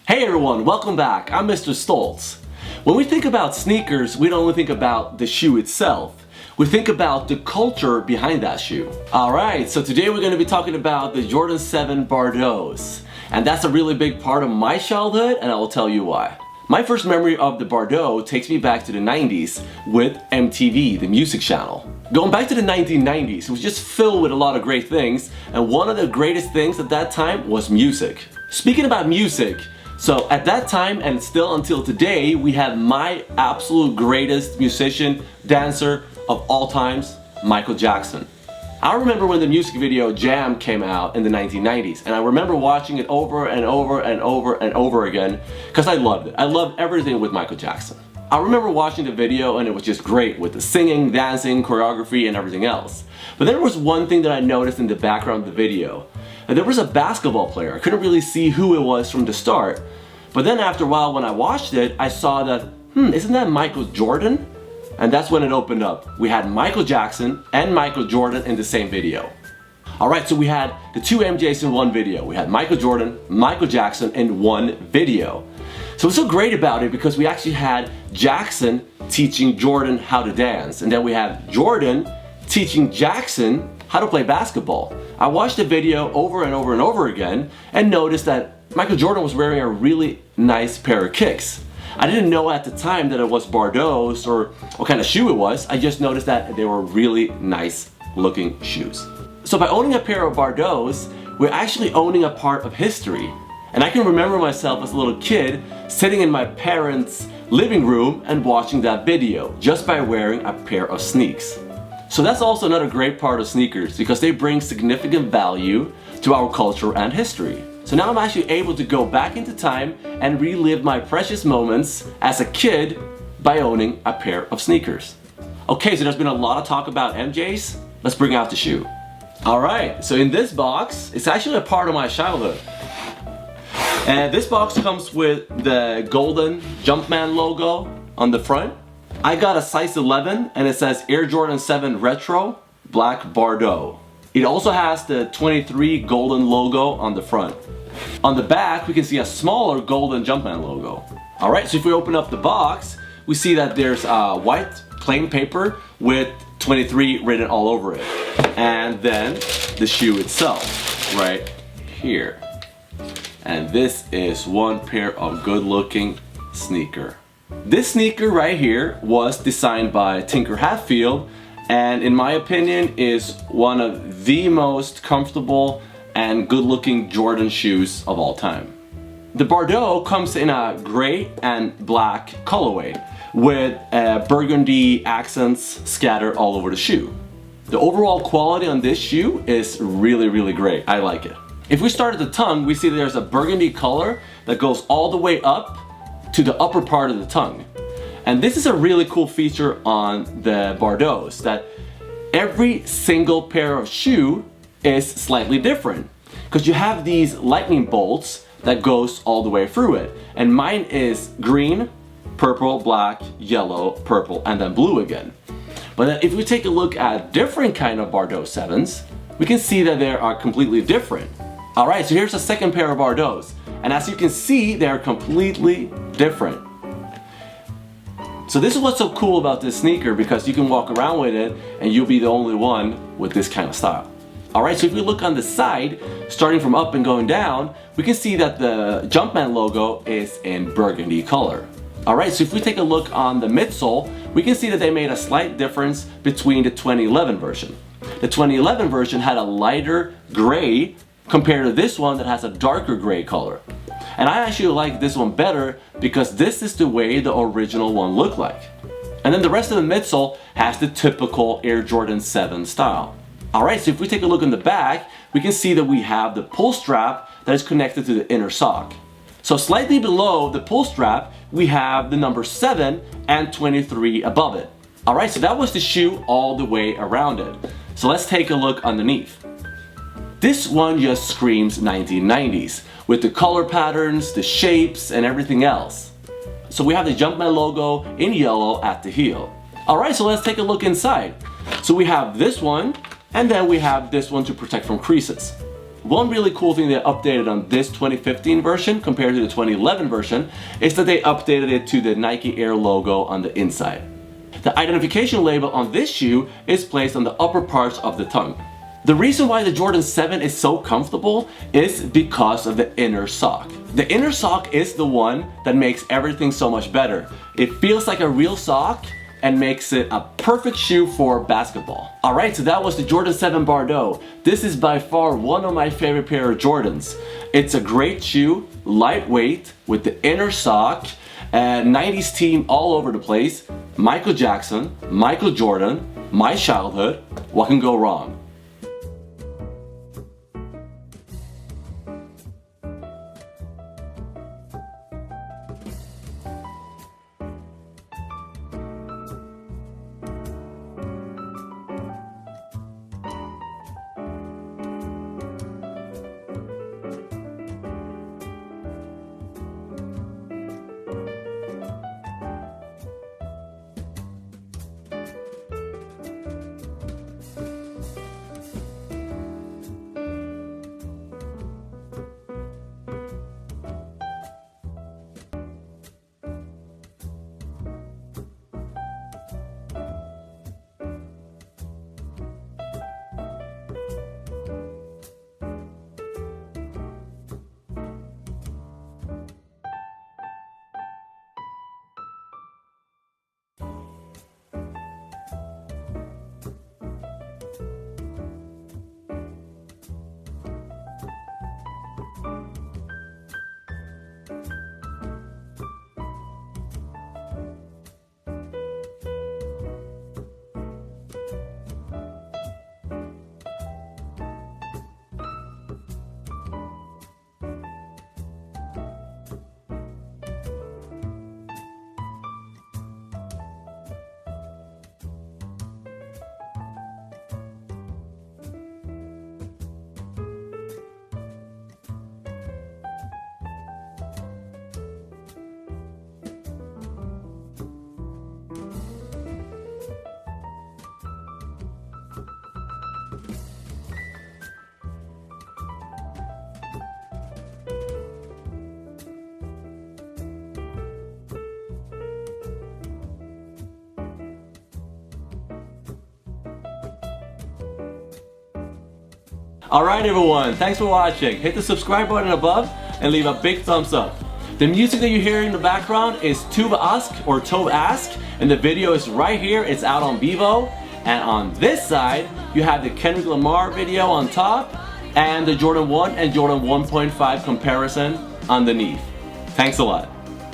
Hey everyone, welcome back. I'm Mr. Stoltz. When we think about sneakers, we don't only think about the shoe itself. We think about the culture behind that shoe. Alright, so today we're going to be talking about the Jordan 7 Bordeaux. And that's a really big part of my childhood, and I will tell you why. My first memory of the Bordeaux takes me back to the 90s with MTV, the music channel. Going back to the 1990s, it was just filled with a lot of great things, and one of the greatest things at that time was music. Speaking about music, so at that time and still until today, we had my absolute greatest musician, dancer of all times, Michael Jackson. I remember when the music video Jam came out in the 1990s, and I remember watching it over and over and over and over again because I loved it. I loved everything with Michael Jackson. I remember watching the video and it was just great with the singing, dancing, choreography and everything else. But there was one thing that I noticed in the background of the video. And there was a basketball player. I couldn't really see who it was from the start. But then after a while when I watched it, I saw that, isn't that Michael Jordan? And that's when it opened up. We had Michael Jackson and Michael Jordan in the same video. Alright, so we had the two MJs in one video. We had Michael Jordan, Michael Jackson in one video. So what's so great about it, because we actually had Jackson teaching Jordan how to dance, and then we have Jordan teaching Jackson how to play basketball. I watched the video over and over and over again and noticed that Michael Jordan was wearing a really nice pair of kicks. I didn't know at the time that it was Bordeaux or what kind of shoe it was. I just noticed that they were really nice looking shoes. So by owning a pair of Bordeaux, we're actually owning a part of history. And I can remember myself as a little kid sitting in my parents' living room and watching that video just by wearing a pair of sneaks. So that's also another great part of sneakers because they bring significant value to our culture and history. So now I'm actually able to go back into time and relive my precious moments as a kid by owning a pair of sneakers. Okay, so there's been a lot of talk about MJs. Let's bring out the shoe. Alright, so in this box, it's actually a part of my childhood. And this box comes with the golden Jumpman logo on the front. I got a size 11 and it says Air Jordan 7 Retro Black Bordeaux. It also has the 23 golden logo on the front. On the back, we can see a smaller golden Jumpman logo. Alright, so if we open up the box, we see that there's white plain paper with 23 written all over it. And then the shoe itself, right here. And this is one pair of good looking sneaker. This sneaker right here was designed by Tinker Hatfield, and in my opinion is one of the most comfortable and good looking Jordan shoes of all time. The Bordeaux comes in a gray and black colorway with burgundy accents scattered all over the shoe. The overall quality on this shoe is really great. I like it. If we start at the tongue, we see there's a burgundy color that goes all the way up to the upper part of the tongue. And this is a really cool feature on the Bordeaux, that every single pair of shoe is slightly different. Because you have these lightning bolts that goes all the way through it. And mine is green, purple, black, yellow, purple, and then blue again. But if we take a look at different kind of Bordeaux 7s, we can see that they are completely different. Alright, so here's the second pair of Bordeaux. And as you can see, they're completely different. So this is what's so cool about this sneaker, because you can walk around with it and you'll be the only one with this kind of style. Alright, so if we look on the side, starting from up and going down, we can see that the Jumpman logo is in burgundy color. Alright, so if we take a look on the midsole, we can see that they made a slight difference between the 2011 version. The 2011 version had a lighter gray compared to this one that has a darker gray color. And I actually like this one better because this is the way the original one looked like. And then the rest of the midsole has the typical Air Jordan 7 style. Alright, so if we take a look in the back, we can see that we have the pull strap that is connected to the inner sock. So slightly below the pull strap, we have the number 7 and 23 above it. Alright, so that was the shoe all the way around it. So let's take a look underneath. This one just screams 1990s with the color patterns, the shapes, and everything else. So we have the Jumpman logo in yellow at the heel. Alright, so let's take a look inside. So we have this one, and then we have this one to protect from creases. One really cool thing they updated on this 2015 version compared to the 2011 version is that they updated it to the Nike Air logo on the inside. The identification label on this shoe is placed on the upper parts of the tongue. The reason why the Jordan 7 is so comfortable is because of the inner sock. The inner sock is the one that makes everything so much better. It feels like a real sock and makes it a perfect shoe for basketball. Alright, so that was the Jordan 7 Bordeaux. This is by far one of my favorite pair of Jordans. It's a great shoe, lightweight, with the inner sock, 90s team all over the place. Michael Jackson, Michael Jordan, my childhood. What can go wrong? Alright everyone, thanks for watching. Hit the subscribe button above and leave a big thumbs up. The music that you hear in the background is TOVE Ask, and the video is right here. It's out on Vivo. And on this side, you have the Kendrick Lamar video on top and the Jordan 1 and Jordan 1.5 comparison underneath. Thanks a lot.